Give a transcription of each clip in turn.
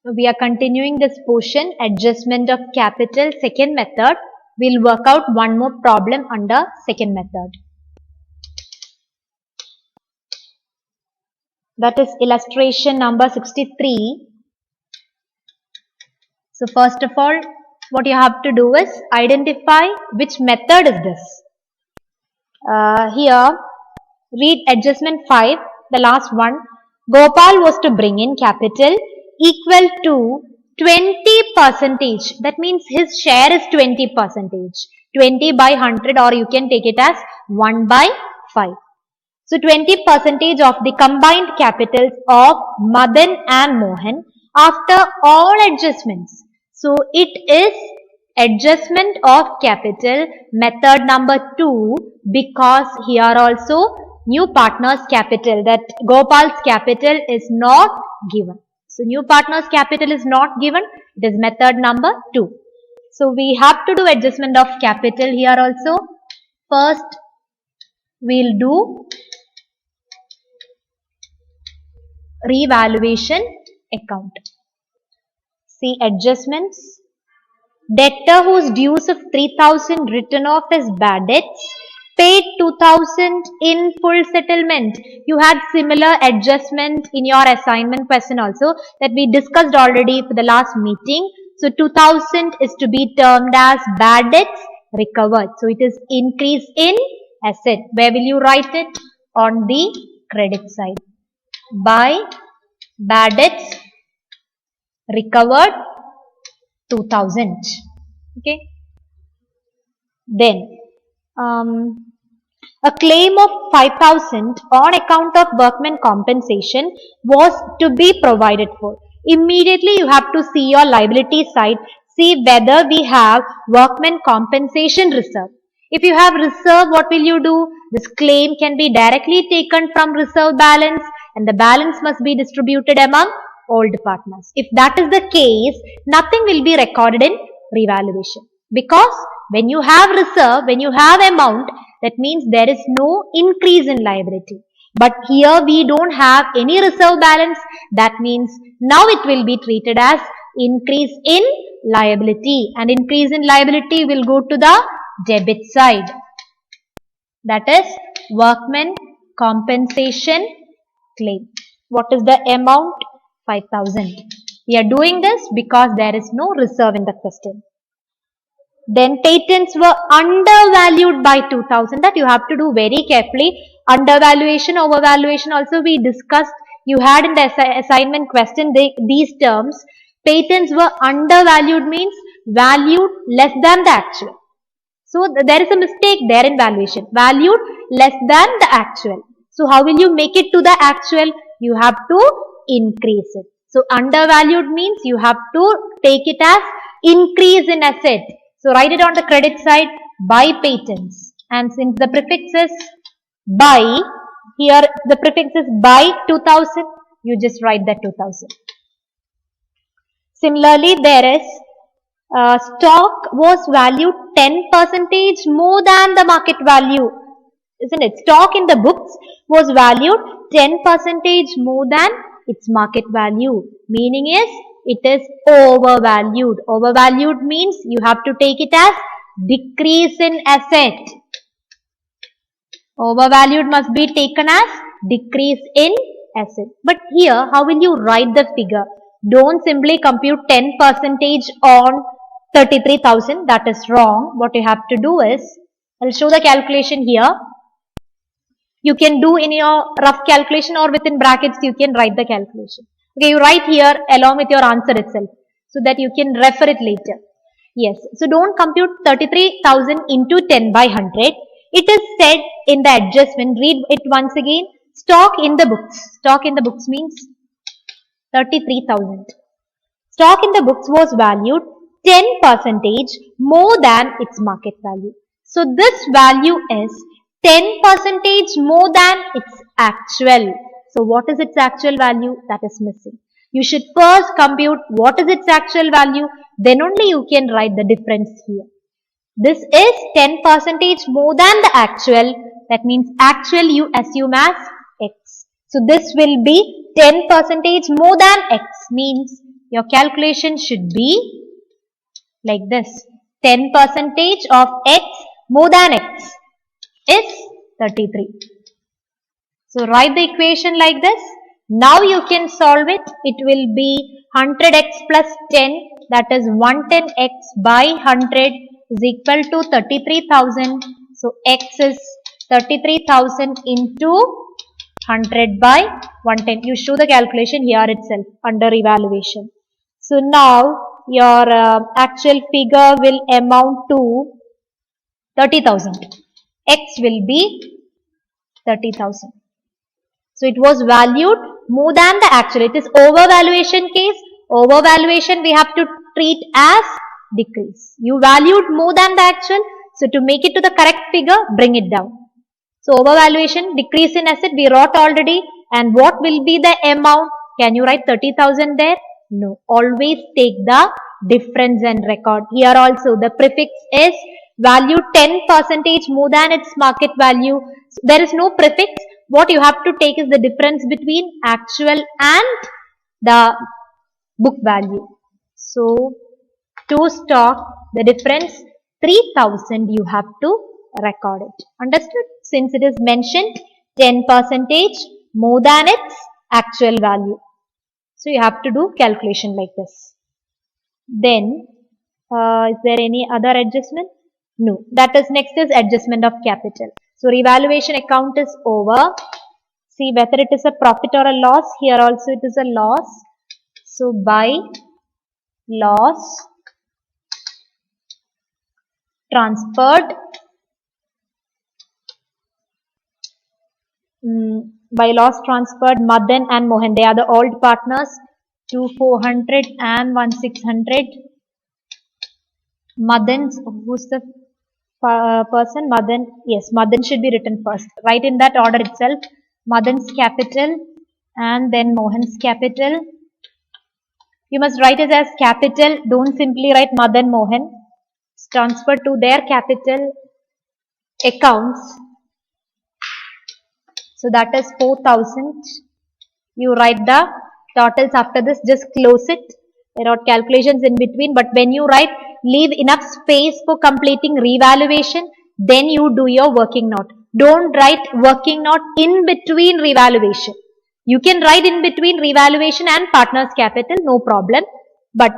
We are continuing this portion, adjustment of capital, second method. We'll work out one more problem under second method. That is illustration number 63. So first of all, what you have to do is identify which method is this. Here, read adjustment 5, the last one. Gopal was to bring in capital equal to 20%. That means his share is 20%. 20 by 100, or you can take it as 1 by 5. So 20% of the combined capitals of Madan and Mohan after all adjustments. So it is adjustment of capital method number 2, because here also new partner's capital, that Gopal's capital is not given. So new partner's capital is not given. It is method number 2. So we have to do adjustment of capital here also. First we'll do revaluation account. See adjustments. Debtor whose dues of 3,000 written off as bad debts paid 2,000 in full settlement. You had similar adjustment in your assignment question also, that we discussed already for the last meeting. So 2,000 is to be termed as bad debts recovered. So it is increase in asset. Where will you write it? On the credit side. By bad debts recovered 2,000. Okay. Then a claim of 5,000 on account of workman compensation was to be provided for. Immediately you have to see your liability side, see whether we have workman compensation reserve. If you have reserve, what will you do? This claim can be directly taken from reserve balance, and the balance must be distributed among all partners. If that is the case, nothing will be recorded in revaluation, because when you have reserve, when you have amount, that means there is no increase in liability. But here we don't have any reserve balance. That means now it will be treated as increase in liability, and increase in liability will go to the debit side. That is workman compensation claim. What is the amount? 5,000. We are doing this because there is no reserve in the question. Then patents were undervalued by 2,000. That you have to do very carefully. Undervaluation, overvaluation also we discussed. You had in the assignment question these terms. Patents were undervalued means valued less than the actual. So there is a mistake there in valuation. Valued less than the actual. So how will you make it to the actual? You have to increase it. So undervalued means you have to take it as increase in asset. So write it on the credit side, by patents. And since the prefix is by, here the prefix is by 2,000, you just write that 2,000. Similarly, there is stock was valued 10% more than the market value. Isn't it? Stock in the books was valued 10% more than its market value. Meaning is it is overvalued. Overvalued means you have to take it as decrease in asset. Overvalued must be taken as decrease in asset. But here, how will you write the figure? Don't simply compute 10% on 33,000. That is wrong. What you have to do is, I'll show the calculation here. You can do in your rough calculation, or within brackets you can write the calculation. Okay, you write here along with your answer itself, so that you can refer it later. Yes, so don't compute 33,000 into 10 by 100. It is said in the adjustment, read it once again. Stock in the books. Stock in the books means 33,000. Stock in the books was valued 10% more than its market value. So this value is 10% more than its actual. So what is its actual value? That is missing. You should first compute what is its actual value, then only you can write the difference here. This is 10% more than the actual. That means actual you assume as x. So this will be 10% more than x, means Your calculation should be like this. 10% of x more than x is 33. So write the equation like this. Now you can solve it. It will be 100x plus 10, that is 110x by 100 is equal to 33,000. So x is 33,000 into 100 by 110. You show the calculation here itself under evaluation. So now your actual figure will amount to 30,000. X will be 30,000. So it was valued more than the actual. It is overvaluation case. Overvaluation we have to treat as decrease. You valued more than the actual. So to make it to the correct figure, bring it down. So overvaluation, decrease in asset we wrote already. And what will be the amount? Can you write 30,000 there? No. Always take the difference and record. Here also the prefix is value 10% more than its market value. There is no prefix. What you have to take is the difference between actual and the book value. So to stock, the difference 3,000 you have to record it. Understood? Since it is mentioned 10% more than its actual value. So you have to do calculation like this. Then is there any other adjustment? No. That is next is adjustment of capital. So revaluation account is over. See whether it is a profit or a loss. Here also it is a loss. So by loss transferred Madan and Mohan, they are the old partners, 2,400 and 1,600. Madan, who's the person? Madan, yes, Madan should be written first. Write in that order itself. Madan's capital and then Mohan's capital. You must write it as capital. Don't simply write Madan Mohan. It's transferred to their capital accounts. So that is 4,000. You write the totals after this. Just close it. There are calculations in between. But when you write, leave enough space for completing revaluation. Then you do your working note. Don't write working note in between revaluation. You can write in between revaluation and partner's capital. No problem. But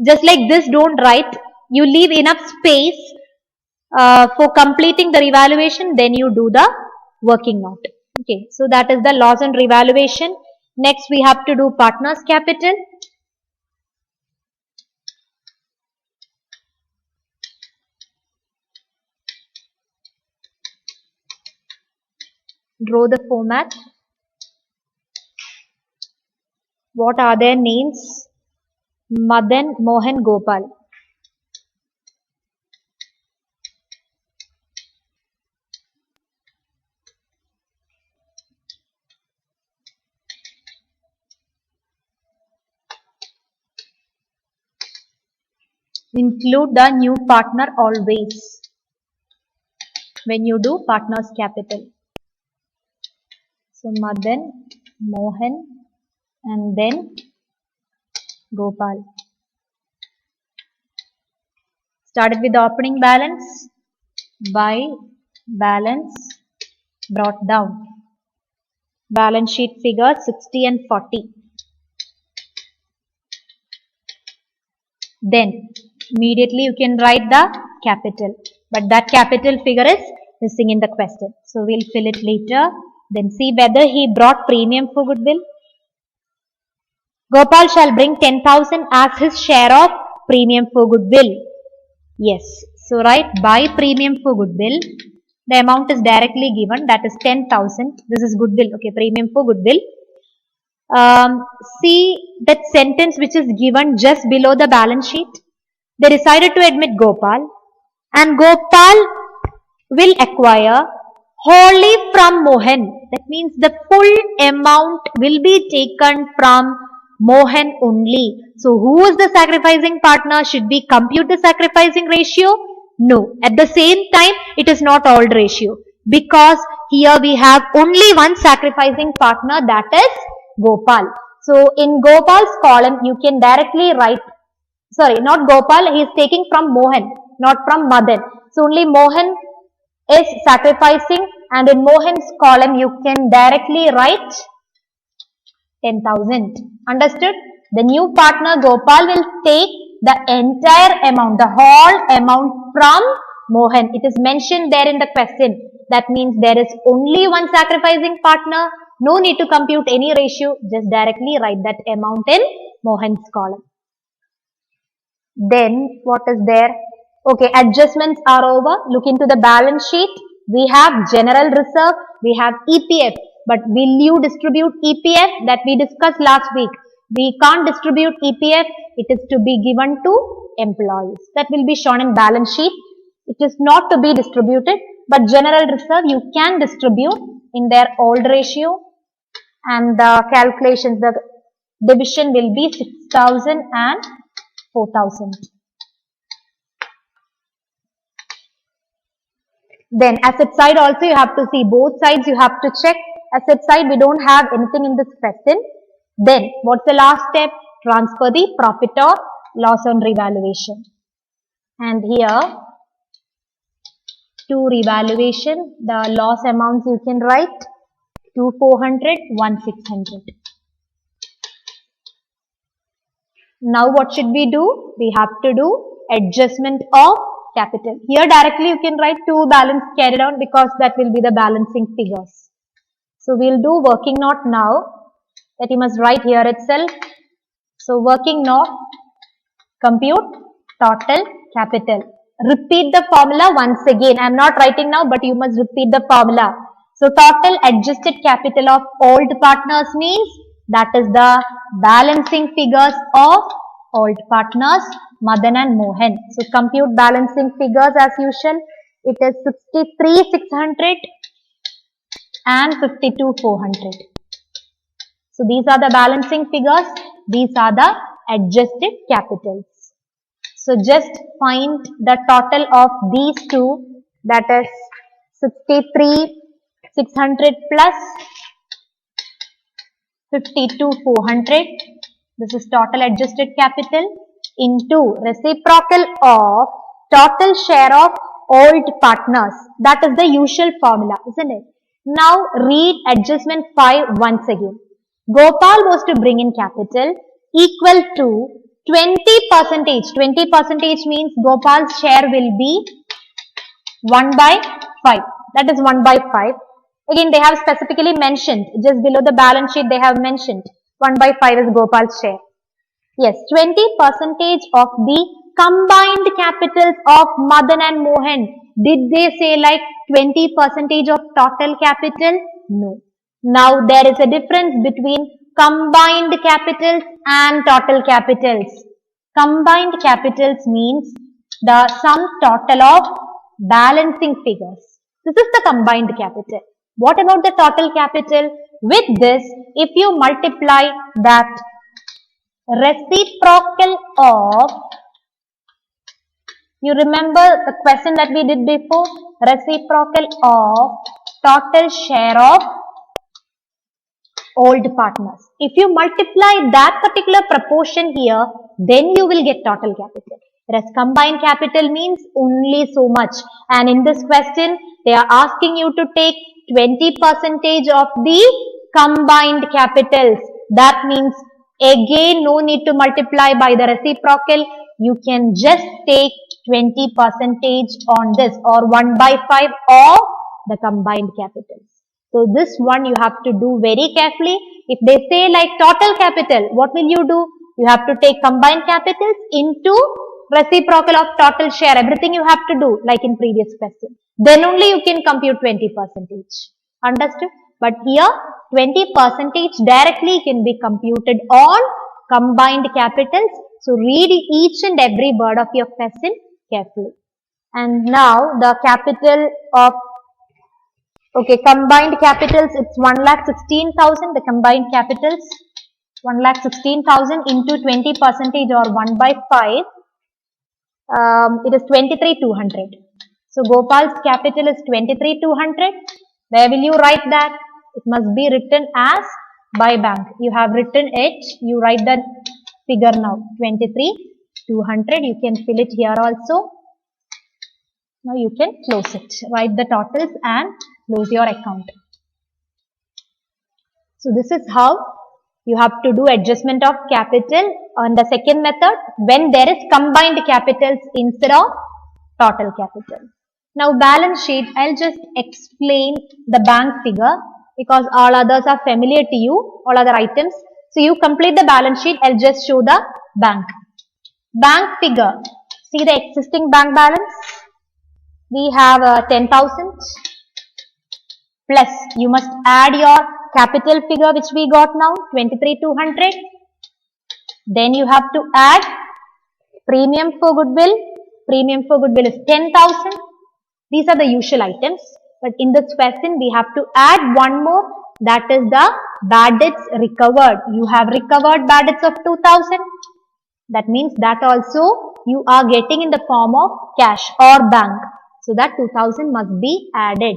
just like this, don't write. You leave enough space for completing the revaluation. Then you do the working note. Okay, so that is the loss on revaluation. Next we have to do partner's capital. Draw the format. What are their names? Madan, Mohan, Gopal. Include the new partner always when you do partner's capital. So Madan, Mohan and then Gopal. Started with the opening balance. By balance brought down. Balance sheet figure 60 and 40. Then immediately you can write the capital. But that capital figure is missing in the question. So we'll fill it later. Then see whether he brought premium for goodwill. Gopal shall bring 10,000 as his share of premium for goodwill. Yes. So write by premium for goodwill. The amount is directly given, that is 10,000. This is goodwill. Okay, premium for goodwill. See that sentence which is given just below the balance sheet. They decided to admit Gopal, and Gopal will acquire wholly from Mohan. That means the full amount will be taken from Mohan only. So who is the sacrificing partner? Should we compute the sacrificing ratio? No. At the same time, it is not odd ratio, because here we have only one sacrificing partner, that is Gopal. So in Gopal's column, you can directly write, sorry, not Gopal, he is taking from Mohan, not from Madan. So only Mohan is sacrificing, and in Mohan's column, you can directly write 10,000. Understood? The new partner Gopal will take the entire amount, the whole amount from Mohan. It is mentioned there in the question. That means there is only one sacrificing partner. No need to compute any ratio. Just directly write that amount in Mohan's column. Then what is there? Okay, adjustments are over. Look into the balance sheet. We have general reserve. We have EPF. But will you distribute EPF? That we discussed last week. We can't distribute EPF. It is to be given to employees. That will be shown in balance sheet. It is not to be distributed. But general reserve you can distribute in their old ratio. And the calculations, the division will be 6,000 and 4,000. Then asset side also you have to see both sides, you have to check. Asset side we don't have anything in this question. Then what's the last step? Transfer the profit or loss on revaluation. And here to revaluation, the loss amounts you can write 2,400, 1,600. Now what should we do? We have to do adjustment of capital. Here directly you can write two balance carried on because that will be the balancing figures. So we'll do working note now, that you must write here itself. So working note, compute total capital. Repeat the formula once again. I am not writing now, but you must repeat the formula. So total adjusted capital of old partners means that is the balancing figures of old partners, Madan and Mohan. So compute balancing figures as usual. It is 63,600 and 52,400. So these are the balancing figures. These are the adjusted capitals. So just find the total of these two, that is 63,600 plus 52,400. This is total adjusted capital into reciprocal of total share of old partners. That is the usual formula, isn't it? Now read adjustment 5 once again. Gopal was to bring in capital equal to 20%. 20% means Gopal's share will be 1 by 5. That is 1 by 5. Again, they have specifically mentioned, just below the balance sheet they have mentioned 1 by 5 is Gopal's share. Yes, 20% of the combined capitals of Madan and Mohan. Did they say like 20% of total capital? No. Now there is a difference between combined capitals and total capitals. Combined capitals means the sum total of balancing figures. This is the combined capital. What about the total capital? With this, if you multiply that reciprocal of, you remember the question that we did before, reciprocal of total share of old partners. If you multiply that particular proportion here, then you will get total capital. Whereas combined capital means only so much. And in this question, they are asking you to take 20% of the combined capitals. That means again no need to multiply by the reciprocal. You can just take 20% on this, or 1 by 5 of the combined capitals. So this one you have to do very carefully. If they say like total capital, what will you do? You have to take combined capitals into reciprocal of total share. Everything you have to do like in previous question. Then only you can compute 20%. Understood? But here 20% directly can be computed on combined capitals. So read each and every word of your question carefully. And now the capital of, okay, combined capitals, it's 1,16,000. The combined capitals 1,16,000 into 20% or 1 by 5. It is 23,200. So Gopal's capital is 23,200. Where will you write that? It must be written as by bank. You have written it. You write the figure now. 23,200. You can fill it here also. Now you can close it. Write the totals and close your account. So this is how you have to do adjustment of capital on the second method when there is combined capitals instead of total capital. Now balance sheet, I'll just explain the bank figure because all others are familiar to you, all other items. So you complete the balance sheet, I'll just show the bank. Bank figure, see the existing bank balance. We have 10,000 plus you must add your capital figure which we got now 23,200. Then you have to add premium for goodwill. Premium for goodwill is 10,000. These are the usual items. But in this question we have to add one more, that is the bad debts recovered. You have recovered bad debts of 2,000. That means that also you are getting in the form of cash or bank. So that 2,000 must be added.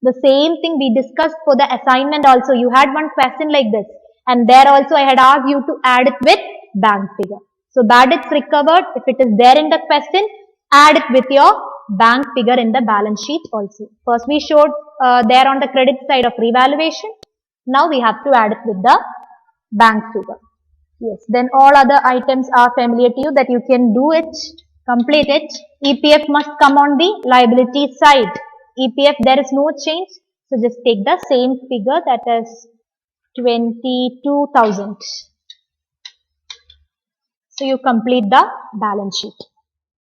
The same thing we discussed for the assignment also. You had one question like this and there also I had asked you to add it with bank figure. So bad debts recovered, if it is there in the question, add it with your bank figure in the balance sheet also. First we showed there on the credit side of revaluation. Now we have to add it with the bank figure. Yes, then all other items are familiar to you that you can do it, complete it. EPF must come on the liability side. EPF there is no change. So just take the same figure, that is 22,000. So you complete the balance sheet.